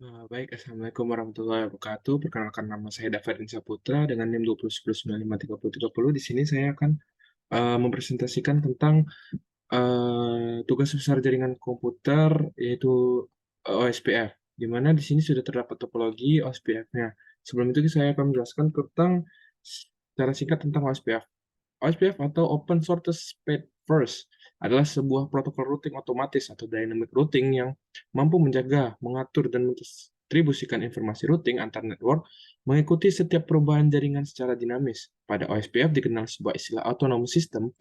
Baik, Assalamualaikum warahmatullahi wabarakatuh. Perkenalkan nama saya David Insa Putra dengan NIM 2010953030. Di sini saya akan mempresentasikan tentang tugas besar jaringan komputer yaitu OSPF, di mana di sini sudah terdapat topologi OSPF-nya. Sebelum itu saya akan menjelaskan tentang secara singkat tentang OSPF. OSPF atau Open Shortest Path First adalah sebuah protokol routing otomatis atau dynamic routing yang mampu menjaga, mengatur, dan mendistribusikan informasi routing antar network mengikuti setiap perubahan jaringan secara dinamis. Pada OSPF dikenal sebuah istilah autonomous system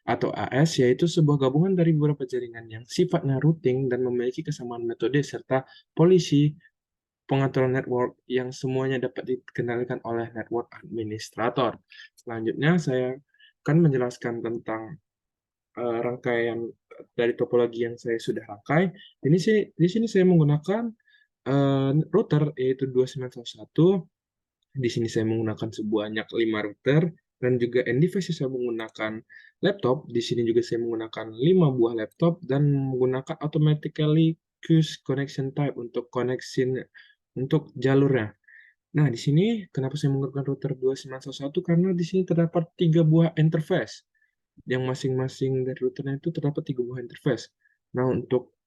atau AS, yaitu sebuah gabungan dari beberapa jaringan yang sifatnya routing dan memiliki kesamaan metode serta polisi pengaturan network yang semuanya dapat dikendalikan oleh network administrator. Selanjutnya, saya akan menjelaskan tentang rangkaian dari topologi yang saya sudah rangkai. Di sini saya menggunakan router yaitu 2911. Di sini saya menggunakan sebanyak 5 router dan juga end device saya menggunakan laptop. Di sini juga saya menggunakan 5 buah laptop dan menggunakan automatically queues connection type untuk koneksi untuk jalurnya. Nah, di sini kenapa saya menggunakan router 2911? Karena di sini terdapat 3 buah interface yang masing-masing dari routernya itu terdapat 3 buah interface. Nah, untuk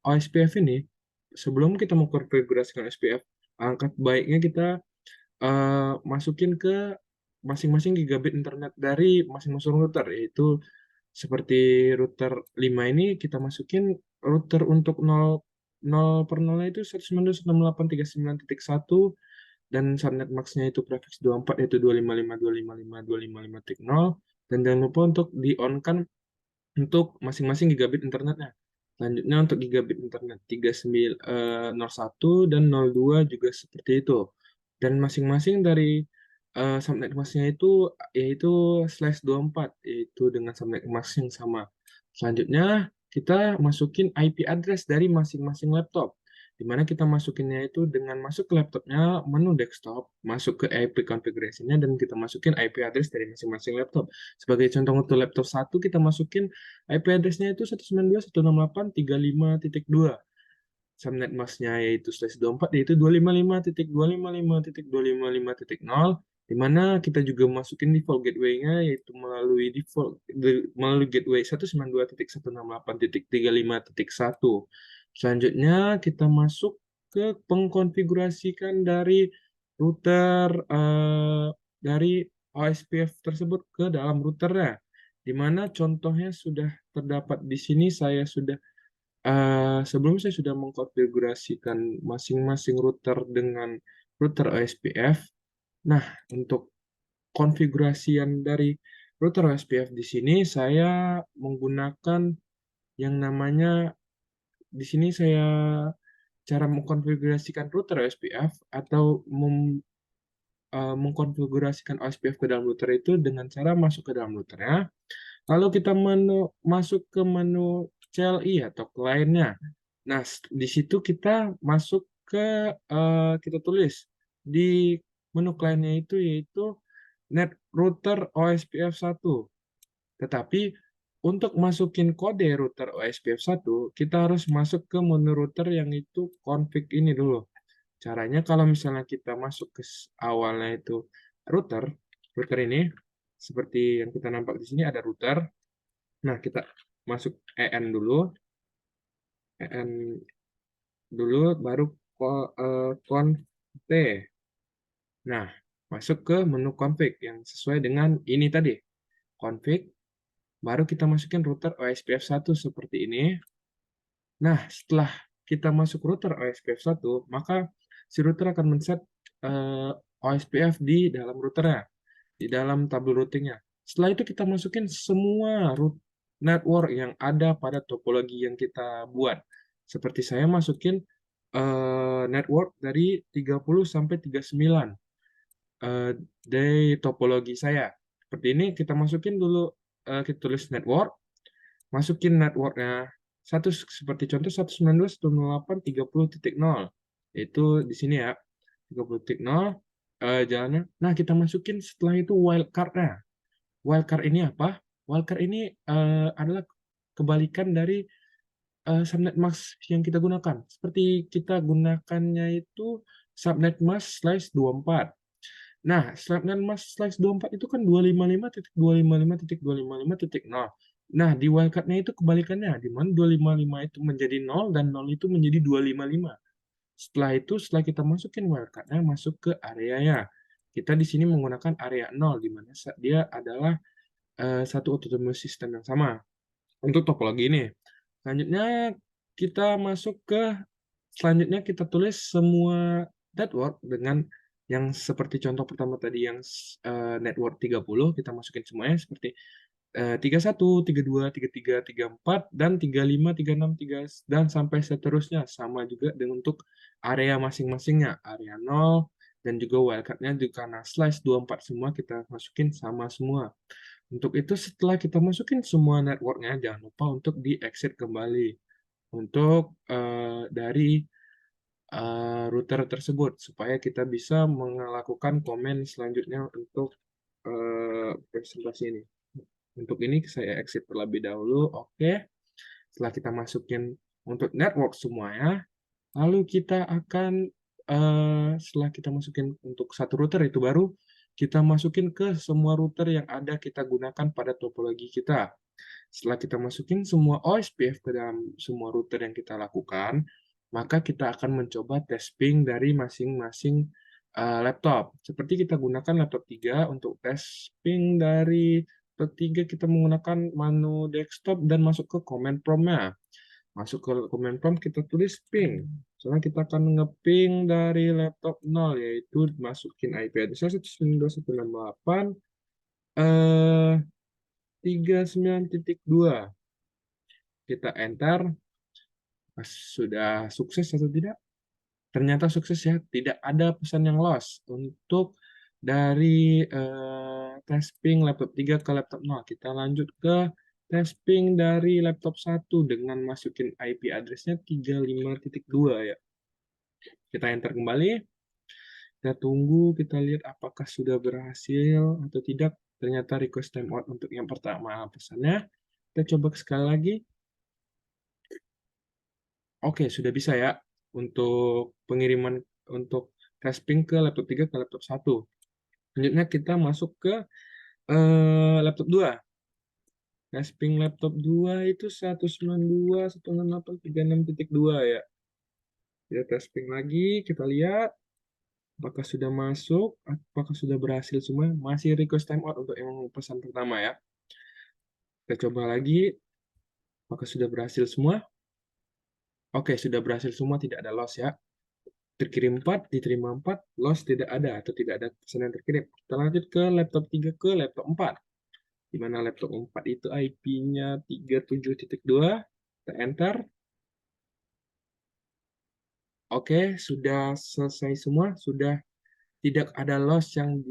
OSPF ini, sebelum kita mengkonfigurasikan OSPF, angkat baiknya kita masukin ke masing-masing gigabit internet dari masing-masing router, yaitu seperti router 5 ini kita masukin router untuk 0 per 0 itu 192.168.39.1 dan subnet max-nya itu prefix 24 yaitu 255.255.255.0, dan jangan lupa untuk di-on-kan untuk masing-masing gigabit internetnya. Selanjutnya untuk gigabit internet 3901 dan 02 juga seperti itu. Dan masing-masing dari subnet mask-nya itu yaitu /24 yaitu dengan subnet mask yang sama. Selanjutnya kita masukin IP address dari masing-masing laptop, di mana kita masukinnya itu dengan masuk ke laptopnya, menu desktop, masuk ke IP configuration-nya, dan kita masukin IP address dari masing-masing laptop. Sebagai contoh untuk laptop 1, kita masukin IP address-nya itu 192.168.35.2. Subnet mask-nya yaitu /24 yaitu 255.255.255.0, di mana kita juga masukin default gateway-nya yaitu melalui gateway 192.168.35.1. Selanjutnya kita masuk ke pengkonfigurasikan dari router dari OSPF tersebut ke dalam routernya, di mana contohnya sudah terdapat di sini. Sebelum saya sudah mengkonfigurasikan masing-masing router dengan router OSPF. Nah, untuk konfigurasian dari router OSPF di sini saya menggunakan yang namanya, di sini saya cara mengkonfigurasikan router OSPF atau mengkonfigurasikan OSPF ke dalam router itu dengan cara masuk ke dalam routernya. Lalu kita masuk ke menu CLI atau kliennya. Nah, di situ kita masuk ke kita tulis di menu kliennya itu yaitu net router OSPF 1. Tetapi untuk masukin kode router OSPF 1, kita harus masuk ke menu router yang itu config ini dulu. Caranya kalau misalnya kita masuk ke awalnya itu router, router ini seperti yang kita nampak di sini ada router. Nah, kita masuk EN dulu, baru conf. Nah, masuk ke menu config yang sesuai dengan ini tadi, config, baru kita masukin router OSPF 1 seperti ini. Nah, setelah kita masuk router OSPF 1, maka si router akan men-set OSPF di dalam routernya, di dalam tabel routingnya. Setelah itu kita masukin semua root network yang ada pada topologi yang kita buat. Seperti saya masukin network dari 30 sampai 39 dari topologi saya. Seperti ini kita masukin dulu, kita tulis network, masukin networknya satu seperti contoh 192.168.30.0, yaitu di sini ya 30.0 jalannya. Nah, kita masukin setelah itu wildcard-nya. Wildcard ini apa? Wildcard ini adalah kebalikan dari subnet mask yang kita gunakan. Seperti kita gunakannya itu subnet mask slash 24. Nah, subnet mask slash 24 itu kan 255.255.255.0. Nah, di wildcard-nya itu kebalikannya, di mana 255 itu menjadi 0 dan 0 itu menjadi 255. Setelah itu, setelah kita masukin wildcard-nya, masuk ke areanya. Kita di sini menggunakan area 0, di mana dia adalah satu autonomous system yang sama. Untuk topologi ini. Selanjutnya kita masuk ke selanjutnya kita tulis semua network dengan yang seperti contoh pertama tadi yang network 30 kita masukin semuanya seperti 31, 32, 33, 34 dan 35, 36, 3 dan sampai seterusnya sama juga dengan untuk area masing-masingnya, area 0 dan juga wildcard-nya juga karena slash 24 semua kita masukin sama semua. Untuk itu setelah kita masukin semua networknya, jangan lupa untuk di-exit kembali untuk dari router tersebut supaya kita bisa melakukan komen selanjutnya untuk presentasi ini. Untuk ini saya exit terlebih dahulu. Oke. Setelah kita masukin untuk network semuanya, lalu kita akan setelah kita masukin untuk satu router itu baru kita masukin ke semua router yang ada kita gunakan pada topologi kita. Setelah kita masukin semua OSPF ke dalam semua router yang kita lakukan, maka kita akan mencoba tes ping dari masing-masing laptop. Seperti kita gunakan laptop 3 untuk tes ping dari laptop 3 kita menggunakan menu desktop dan masuk ke command prompt-nya. Masuk ke command prompt kita tulis ping. Soalnya kita akan nge-ping dari laptop 0 yaitu masukin IP address 192.168 39.2. Kita enter. Sudah sukses atau tidak? Ternyata sukses ya. Tidak ada pesan yang lost untuk dari testing laptop 3 ke laptop 0. Kita lanjut ke testing dari laptop 1 dengan masukin IP address-nya 35.2 ya. Kita enter kembali. Kita tunggu, kita lihat apakah sudah berhasil atau tidak. Ternyata request timeout untuk yang pertama pesannya. Kita coba sekali lagi. Oke, sudah bisa ya untuk pengiriman untuk testing ke laptop 3 ke laptop 1. Selanjutnya kita masuk ke laptop 2. Testing laptop 2 itu 192.168.36.2 ya. Kita testing lagi, kita lihat apakah sudah masuk, apakah sudah berhasil semua. Masih request timeout untuk yang pesan pertama ya. Kita coba lagi, apakah sudah berhasil semua. Oke, sudah berhasil semua, tidak ada loss ya. Terkirim 4, diterima 4, loss tidak ada atau tidak ada pesan yang terkirim. Kita lanjut ke laptop 3 ke laptop 4. Di mana laptop 4 itu IP-nya 37.2. Kita enter. Oke, sudah selesai semua, sudah tidak ada loss yang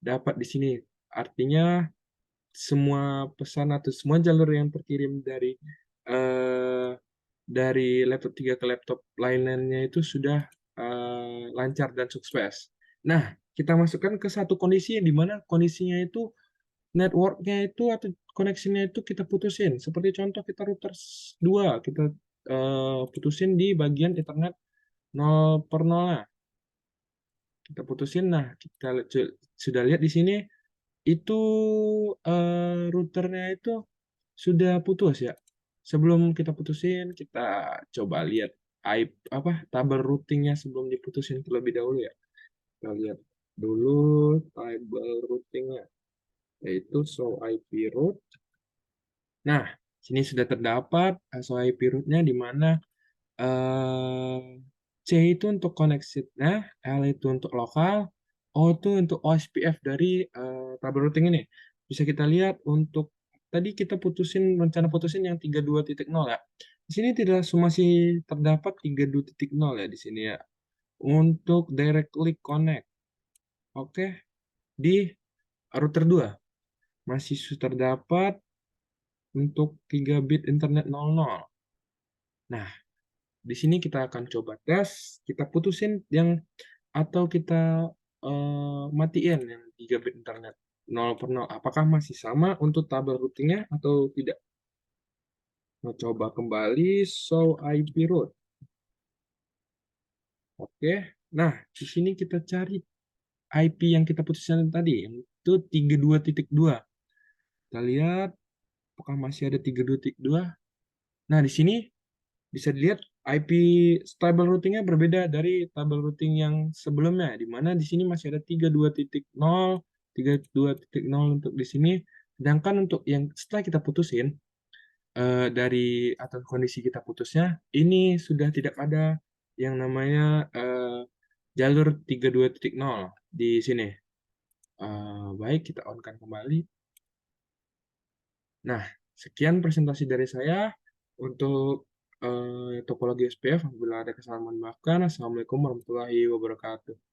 didapat di sini. Artinya semua pesan atau semua jalur yang terkirim dari laptop 3 ke laptop lainnya itu sudah lancar dan sukses. Nah, kita masukkan ke satu kondisi yang dimana kondisinya itu networknya itu atau koneksinya itu kita putusin. Seperti contoh kita router 2, kita putusin di bagian Ethernet 0/0. Kita putusin, nah kita sudah lihat di sini itu routernya itu sudah putus ya. Sebelum kita putusin, kita coba lihat tabel routingnya sebelum diputusin terlebih dahulu ya. Kita lihat dulu tabel routingnya, yaitu show IP route. Nah, sini sudah terdapat show IP route-nya di mana C itu untuk koneksinya, L itu untuk lokal, O itu untuk OSPF dari tabel routing ini. Bisa kita lihat untuk tadi kita rencana putusin yang 32.0 ya. Di sini tidak masih terdapat 32.0 ya di sini ya. Untuk directly connect. Oke, di router 2 masih terdapat untuk 3 bit internet 00. Nah, di sini kita akan coba tes, kita putusin yang atau kita matiin yang 3 bit internet 0/0. Apakah masih sama untuk tabel routingnya atau tidak? Coba kembali show IP route. Oke. Nah, di sini kita cari IP yang kita putuskan tadi, yang itu 32.2. Kita lihat apakah masih ada 32.2. Nah, di sini bisa dilihat IP stable routingnya berbeda dari table routing yang sebelumnya, di mana di sini masih ada 32.0 untuk di sini. Sedangkan untuk yang setelah kita putusin, dari atau kondisi kita putusnya, ini sudah tidak ada yang namanya jalur 32.0 di sini. Baik, kita on-kan kembali. Nah, sekian presentasi dari saya untuk topologi SPF. Apabila ada kesalahan, mohon maafkan. Assalamualaikum warahmatullahi wabarakatuh.